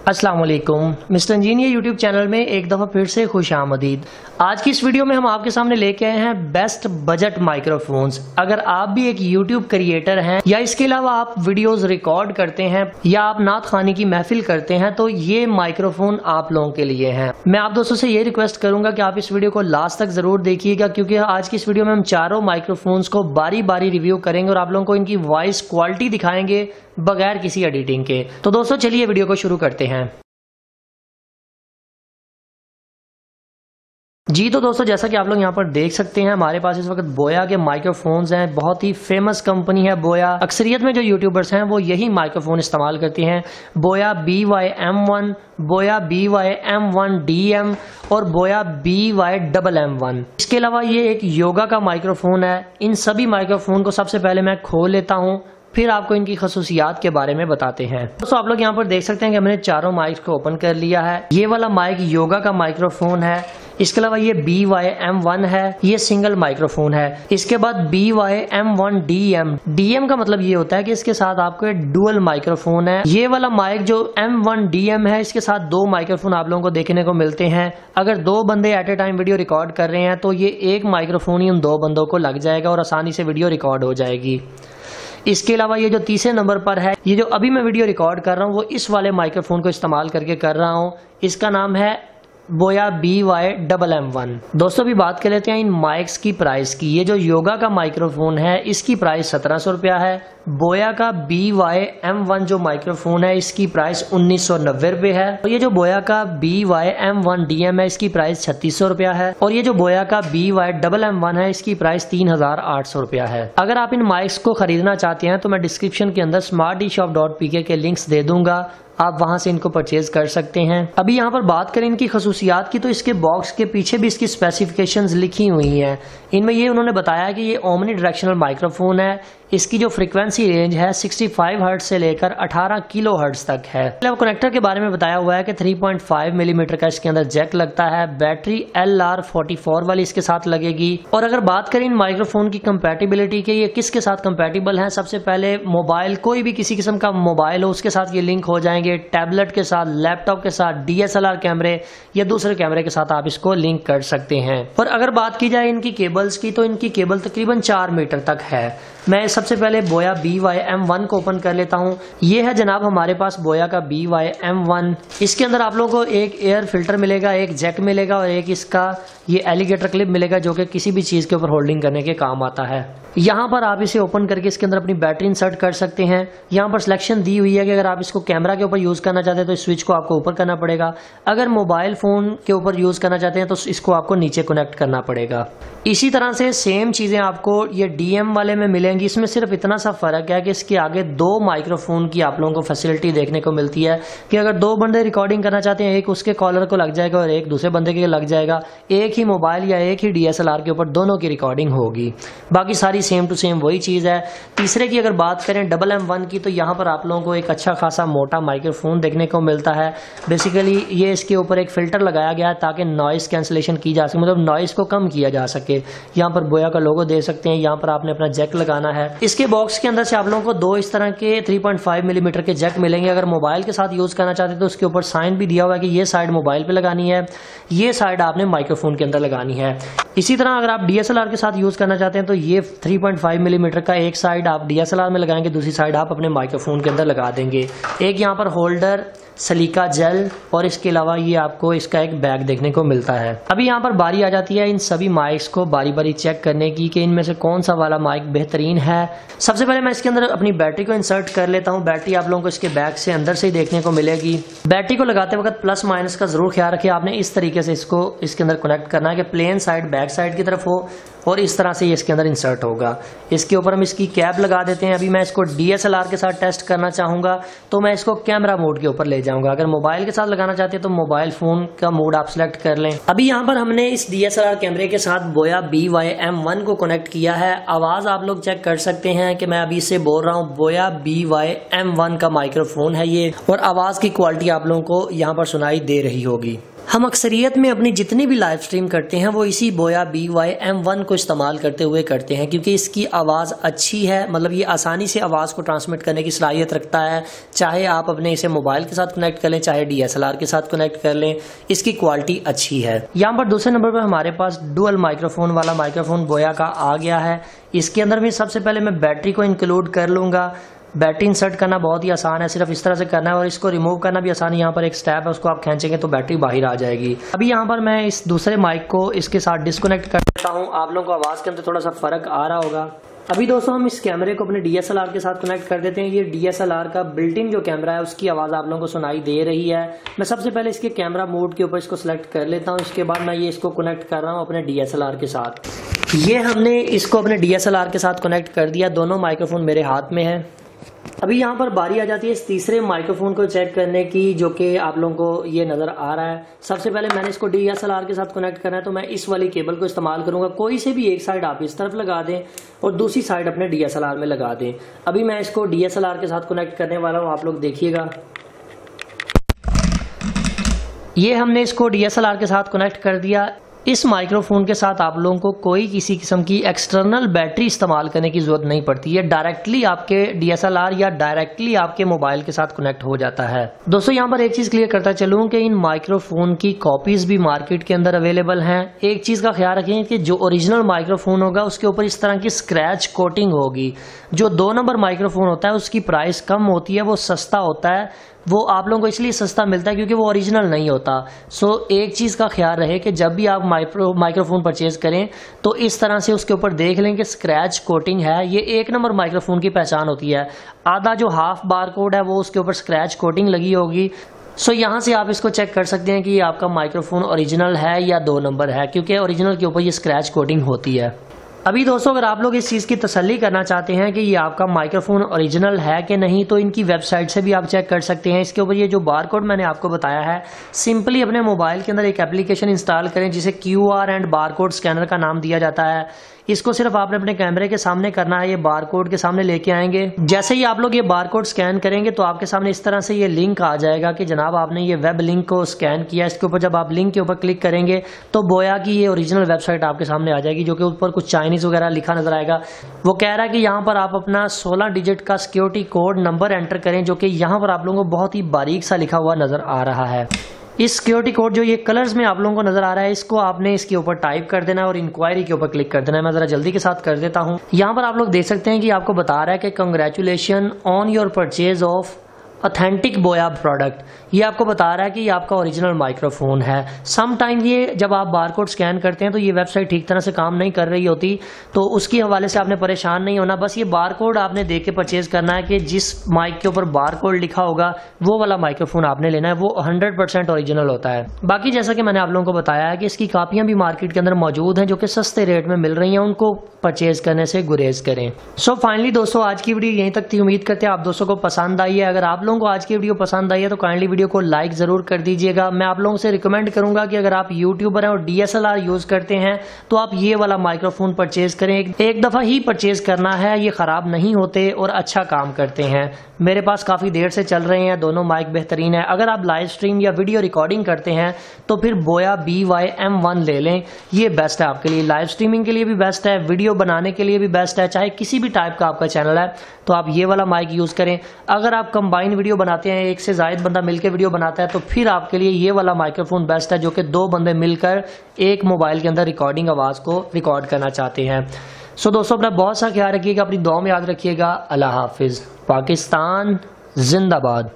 अस्सलाम वालेकुम, mister engineer YouTube channel में एक दफ़ा फिर से खुश आमदीद। आज की इस वीडियो में हम आपके सामने लेके आए हैं बेस्ट बजट माइक्रोफोन्स। अगर आप भी एक यूट्यूब क्रिएटर हैं या इसके अलावा आप वीडियोस रिकॉर्ड करते हैं या आप नात खानी की महफिल करते हैं तो ये माइक्रोफोन आप लोगों के लिए हैं। मैं आप दोस्तों से ये रिक्वेस्ट करूंगा कि आप इस वीडियो को लास्ट तक जरूर देखिएगा, क्योंकि आज की इस वीडियो में हम चारों माइक्रोफोन्स को बारी बारी रिव्यू करेंगे और आप लोगों को इनकी वॉइस क्वालिटी दिखाएंगे बगैर किसी एडिटिंग के। तो दोस्तों चलिए वीडियो को शुरू करते हैं। जी तो दोस्तों, जैसा कि आप लोग यहाँ पर देख सकते हैं, हमारे पास इस वक्त बोया के माइक्रोफोन्स हैं। बहुत ही फेमस कंपनी है बोया। अक्सरियत में जो यूट्यूबर्स हैं वो यही माइक्रोफोन इस्तेमाल करते हैं। बोया BY-M1, बोया BY-M1DM और बोया BY-MM1। इसके अलावा ये एक योगा का माइक्रोफोन है। इन सभी माइक्रोफोन को सबसे पहले मैं खोल लेता हूँ, फिर आपको इनकी खसूसियात के बारे में बताते हैं। दोस्तों आप लोग यहाँ पर देख सकते हैं कि हमने चारों माइक को ओपन कर लिया है। ये वाला माइक योगा का माइक्रोफोन है। इसके अलावा ये BY-M1 है, ये सिंगल माइक्रोफोन है। इसके बाद BY-M1DM। DM का मतलब ये होता है कि इसके साथ आपको एक डुअल माइक्रोफोन है। ये वाला माइक जो M1DM है, इसके साथ दो माइक्रोफोन आप लोगों को देखने को मिलते हैं। अगर दो बंदे at a time video record कर रहे हैं तो ये एक माइक्रोफोन ही उन दो बंदों को लग जाएगा और आसानी से वीडियो रिकॉर्ड हो जाएगी। इसके अलावा ये जो तीसरे नंबर पर है, ये जो अभी मैं वीडियो रिकॉर्ड कर रहा हूँ वो इस वाले माइक्रोफोन को इस्तेमाल करके कर रहा हूँ। इसका नाम है बोया BY-MM1। दोस्तों अभी बात कर लेते हैं इन माइक्स की प्राइस की। ये जो योगा का माइक्रोफोन है इसकी प्राइस 1700 रुपया है। बोया का BY-M1 जो माइक्रोफोन है इसकी प्राइस 1990 रुपये है। और ये जो बोया का BY-M1DM है इसकी प्राइस 3600 रुपया है। और ये जो बोया का BY-MM1 है इसकी प्राइस 3800 रुपया है। अगर आप इन माइक्स को खरीदना चाहते हैं तो मैं डिस्क्रिप्शन के अंदर smarteshop.pk के लिंक्स दे दूंगा, आप वहां से इनको परचेज कर सकते हैं। अभी यहाँ पर बात करें इनकी खसूसियात की तो इसके बॉक्स के पीछे भी इसकी स्पेसिफिकेशंस लिखी हुई हैं। इनमें ये उन्होंने बताया कि ये ओमनी डायरेक्शनल माइक्रोफोन है। इसकी जो फ्रीक्वेंसी रेंज है 65 हर्ट्ज से लेकर 18 किलो हर्ट्ज तक है। कनेक्टर के बारे में बताया हुआ है कि 3.5 मिलीमीटर का इसके अंदर जैक लगता है। बैटरी LR44 वाली इसके साथ लगेगी। और अगर बात करें इन माइक्रोफोन की कंपैटिबिलिटी के, ये किसके साथ कंपैटिबल है, सबसे पहले मोबाइल, कोई भी किसी किस्म का मोबाइल हो उसके साथ ये लिंक हो जाएंगे। टैबलेट के साथ, लैपटॉप के साथ, DSLR कैमरे या दूसरे कैमरे के साथ आप इसको लिंक कर सकते हैं। और अगर बात की जाए इनकी केबल्स की तो इनकी केबल तकरीबन 4 मीटर तक है। मैं सबसे पहले बोया BY-M1 को ओपन कर लेता हूँ। ये है जनाब हमारे पास बोया का BY-M1। इसके अंदर आप लोगों को एक एयर फिल्टर मिलेगा, एक जैक मिलेगा और एक इसका ये एलिगेटर क्लिप मिलेगा जो कि किसी भी चीज के ऊपर होल्डिंग करने के काम आता है। यहाँ पर आप इसे ओपन करके इसके अंदर अपनी बैटरी इंसर्ट कर सकते हैं। यहाँ पर सिलेक्शन दी हुई है कि अगर आप इसको कैमरा के ऊपर यूज करना चाहते हैं तो इस स्विच को आपको ऊपर करना पड़ेगा। अगर मोबाइल फोन के ऊपर यूज करना चाहते हैं तो इसको आपको नीचे कनेक्ट करना पड़ेगा। इसी तरह से सेम चीजें आपको ये DM वाले में मिलेंगी। इसमें सिर्फ इतना सा फर्क है कि इसके आगे दो माइक्रोफोन की आप लोगों को फैसिलिटी देखने को मिलती है कि अगर दो बंदे रिकॉर्डिंग करना चाहते हैं, एक उसके कॉलर को लग जाएगा और एक दूसरे बंदे के लग जाएगा। एक ही मोबाइल या एक ही DSLR के ऊपर दोनों की रिकॉर्डिंग होगी। बाकी सारी सेम टू सेम वही चीज है। तीसरे की अगर बात करें MM1 की, तो यहाँ पर आप लोगों को एक अच्छा खासा मोटा माइक्रोफोन देखने को मिलता है। बेसिकली ये इसके ऊपर एक फिल्टर लगाया गया है ताकि नॉइस कैंसिलेशन की जा सके, मतलब नॉइस को कम किया जा सके। यहाँ पर बोया का लोगो दे सकते हैं। यहाँ पर आपने अपना जैक लगाना है। इसके बॉक्स के अंदर से आप लोगों को दो इस तरह के 3.5 मिलीमीटर के जैक मिलेंगे। अगर मोबाइल के साथ यूज करना चाहते हैं तो उसके ऊपर साइन भी दिया हुआ है कि ये साइड मोबाइल पे लगानी है, ये साइड आपने माइक्रोफोन के अंदर लगानी है। इसी तरह अगर आप DSLR के साथ यूज करना चाहते हैं तो ये 3.5 मिलीमीटर का एक साइड आप DSLR में लगाएंगे, दूसरी साइड आप अपने माइक्रोफोन के अंदर लगा देंगे। एक यहाँ पर होल्डर, सलीका जेल और इसके अलावा ये आपको इसका एक बैग देखने को मिलता है। अभी यहाँ पर बारी आ जाती है इन सभी माइक्स को बारी बारी चेक करने की कि इनमें से कौन सा वाला माइक बेहतरीन है। सबसे पहले मैं इसके अंदर अपनी बैटरी को इंसर्ट कर लेता हूँ। बैटरी आप लोगों को इसके बैग से अंदर से ही देखने को मिलेगी। बैटरी को लगाते वक्त प्लस माइनस का जरूर ख्याल रखिए। आपने इस तरीके से इसको इसके अंदर कनेक्ट करना है कि प्लेन साइड बैक साइड की तरफ हो और इस तरह से ये इसके अंदर इंसर्ट होगा। इसके ऊपर हम इसकी कैप लगा देते हैं। अभी मैं इसको DSLR के साथ टेस्ट करना चाहूंगा तो मैं इसको कैमरा मोड के ऊपर ले जाऊंगा। अगर मोबाइल के साथ लगाना चाहते हैं तो मोबाइल फोन का मोड आप सिलेक्ट कर लें। अभी यहाँ पर हमने इस DSLR कैमरे के साथ बोया BY-M1 को कनेक्ट किया है। आवाज आप लोग चेक कर सकते हैं कि मैं अभी इससे बोल रहा हूँ। बोया BY-M1 का माइक्रोफोन है ये, और आवाज की क्वालिटी आप लोगों को यहाँ पर सुनाई दे रही होगी। हम अक्सरियत में अपनी जितनी भी लाइव स्ट्रीम करते हैं वो इसी बोया BY-M1 को इस्तेमाल करते हुए करते हैं, क्योंकि इसकी आवाज़ अच्छी है। मतलब ये आसानी से आवाज़ को ट्रांसमिट करने की सलाहियत रखता है। चाहे आप अपने इसे मोबाइल के साथ कनेक्ट कर लें, चाहे DSLR के साथ कनेक्ट कर लें, इसकी क्वालिटी अच्छी है। यहाँ पर दूसरे नंबर पर हमारे पास डुअल माइक्रोफोन वाला माइक्रोफोन बोया का आ गया है। इसके अंदर भी सबसे पहले मैं बैटरी को इंक्लूड कर लूँगा। बैटरी इंसर्ट करना बहुत ही आसान है, सिर्फ इस तरह से करना है, और इसको रिमूव करना भी आसान है। यहाँ पर एक स्टैप है, उसको आप खींचेंगे तो बैटरी बाहर आ जाएगी। अभी यहाँ पर मैं इस दूसरे माइक को इसके साथ डिस्कनेक्ट कर देता हूँ। आप लोगों को आवाज़ के अंदर थोड़ा सा फर्क आ रहा होगा। अभी दोस्तों हम इस कैमरे को अपने DSLR के साथ कनेक्ट कर देते हैं। ये DSLR का बिल्ट इन जो कैमरा है उसकी आवाज़ आप लोगों को सुनाई दे रही है। मैं सबसे पहले इसके कैमरा मोड के ऊपर इसको सिलेक्ट कर लेता हूँ। इसके बाद मैं ये इसको कनेक्ट कर रहा हूँ अपने DSLR के साथ। ये हमने इसको अपने DSLR के साथ कनेक्ट कर दिया। दोनों माइक्रोफोन मेरे हाथ में है। अभी यहाँ पर बारी आ जाती है इस तीसरे माइक्रोफोन को चेक करने की, जो कि आप लोगों को ये नज़र आ रहा है। सबसे पहले मैंने इसको DSLR के साथ कनेक्ट करना है, तो मैं इस वाली केबल को इस्तेमाल करूंगा। कोई से भी एक साइड आप इस तरफ लगा दें और दूसरी साइड अपने DSLR में लगा दें। अभी मैं इसको DSLR के साथ कनेक्ट करने वाला हूँ, आप लोग देखिएगा। ये हमने इसको DSLR के साथ कनेक्ट कर दिया। इस माइक्रोफोन के साथ आप लोगों को कोई किसी किस्म की एक्सटर्नल बैटरी इस्तेमाल करने की जरूरत नहीं पड़ती है। डायरेक्टली आपके DSLR या डायरेक्टली आपके मोबाइल के साथ कनेक्ट हो जाता है। दोस्तों यहाँ पर एक चीज क्लियर करता चलूं कि इन माइक्रोफोन की कॉपीज भी मार्केट के अंदर अवेलेबल हैं। एक चीज का ख्याल रखें कि जो ओरिजिनल माइक्रोफोन होगा उसके ऊपर इस तरह की स्क्रैच कोटिंग होगी। जो 2 नंबर माइक्रोफोन होता है उसकी प्राइस कम होती है, वो सस्ता होता है। वो आप लोगों को इसलिए सस्ता मिलता है क्योंकि वो ओरिजिनल नहीं होता। सो एक चीज़ का ख्याल रहे कि जब भी आप माइक्रोफोन परचेज करें तो इस तरह से उसके ऊपर देख लें कि स्क्रैच कोटिंग है। ये 1 नंबर माइक्रोफोन की पहचान होती है। आधा जो हाफ बार कोड है वो उसके ऊपर स्क्रैच कोटिंग लगी होगी। सो यहाँ से आप इसको चेक कर सकते हैं कि ये आपका माइक्रोफोन ओरिजिनल है या 2 नंबर है, क्योंकि ओरिजिनल के ऊपर ये स्क्रैच कोटिंग होती है। अभी दोस्तों अगर आप लोग इस चीज़ की तसल्ली करना चाहते हैं कि ये आपका माइक्रोफोन ओरिजिनल है कि नहीं, तो इनकी वेबसाइट से भी आप चेक कर सकते हैं। इसके ऊपर ये जो बारकोड मैंने आपको बताया है, सिंपली अपने मोबाइल के अंदर एक एप्लीकेशन इंस्टॉल करें जिसे QR एंड बारकोड स्कैनर का नाम दिया जाता है। इसको सिर्फ आपने अपने कैमरे के सामने करना है। ये बारकोड के सामने लेके आएंगे। जैसे ही आप लोग ये बारकोड स्कैन करेंगे तो आपके सामने इस तरह से ये लिंक आ जाएगा कि जनाब आपने ये वेब लिंक को स्कैन किया। इसके ऊपर जब आप लिंक के ऊपर क्लिक करेंगे तो बोया की ये ओरिजिनल वेबसाइट आपके सामने आ जाएगी, जो कि ऊपर कुछ चाइनीज वगैरह लिखा नजर आएगा। वो कह रहा है कि यहाँ पर आप अपना 16 डिजिट का सिक्योरिटी कोड नंबर एंटर करें, जो कि यहाँ पर आप लोगों को बहुत ही बारीक सा लिखा हुआ नजर आ रहा है। इस सिक्योरिटी कोड जो ये कलर्स में आप लोगों को नजर आ रहा है, इसको आपने इसके ऊपर टाइप कर देना है और इंक्वायरी के ऊपर क्लिक कर देना है। मैं जरा जल्दी के साथ कर देता हूँ। यहाँ पर आप लोग देख सकते हैं कि आपको बता रहा है कि congratulation on your purchase of authentic बोया प्रोडक्ट। ये आपको बता रहा है कि ये आपका ओरिजिनल माइक्रोफोन है। सम टाइम ये जब आप बारकोड स्कैन करते हैं तो ये वेबसाइट ठीक तरह से काम नहीं कर रही होती, तो उसकी हवाले से आपने परेशान नहीं होना। बस ये बारकोड आपने देख के परचेज करना है कि जिस माइक के ऊपर बारकोड लिखा होगा वो वाला माइक्रोफोन आपने लेना है। वो 100% ओरिजिनल होता है। बाकी जैसा कि मैंने आप लोगों को बताया है कि इसकी कापियां भी मार्केट के अंदर मौजूद हैं जो कि सस्ते रेट में मिल रही हैं, उनको परचेज करने से गुरेज करें। सो फाइनली दोस्तों आज की वीडियो यहीं तक थी। उम्मीद करते हैं आप दोस्तों को पसंद आई है। अगर आप लोगों को आज की वीडियो पसंद आई है तो काइंडली वीडियो को लाइक जरूर कर दीजिएगा। मैं आप लोगों से रिकमेंड करूंगा कि अगर आप यूट्यूबर हैं और DSLR यूज करते हैं तो आप ये वाला माइक्रोफोन परचेज करें। एक दफा ही परचेज करना है, ये खराब नहीं होते और अच्छा काम करते हैं। मेरे पास काफी देर से चल रहे हैं, दोनों माइक बेहतरीन है। अगर आप लाइव स्ट्रीम या वीडियो रिकॉर्डिंग करते हैं तो फिर बोया BY-M1 ले लें, ये बेस्ट है आपके लिए। लाइव स्ट्रीमिंग के लिए भी बेस्ट है, वीडियो बनाने के लिए भी बेस्ट है। चाहे किसी भी टाइप का आपका चैनल है तो आप ये वाला माइक यूज करें। अगर आप कंबाइन वीडियो बनाते हैं, एक से ज्यादा बंदा मिलकर वीडियो बनाता है, तो फिर आपके लिए ये वाला माइक्रोफोन बेस्ट है, जो कि 2 बंदे मिलकर एक मोबाइल के अंदर रिकॉर्डिंग आवाज को रिकॉर्ड करना चाहते हैं। सो दोस्तों अपना बहुत सा ख्याल रखिएगा, अपनी दुआ में याद रखिएगा। अल्लाह हाफिज। पाकिस्तान जिंदाबाद।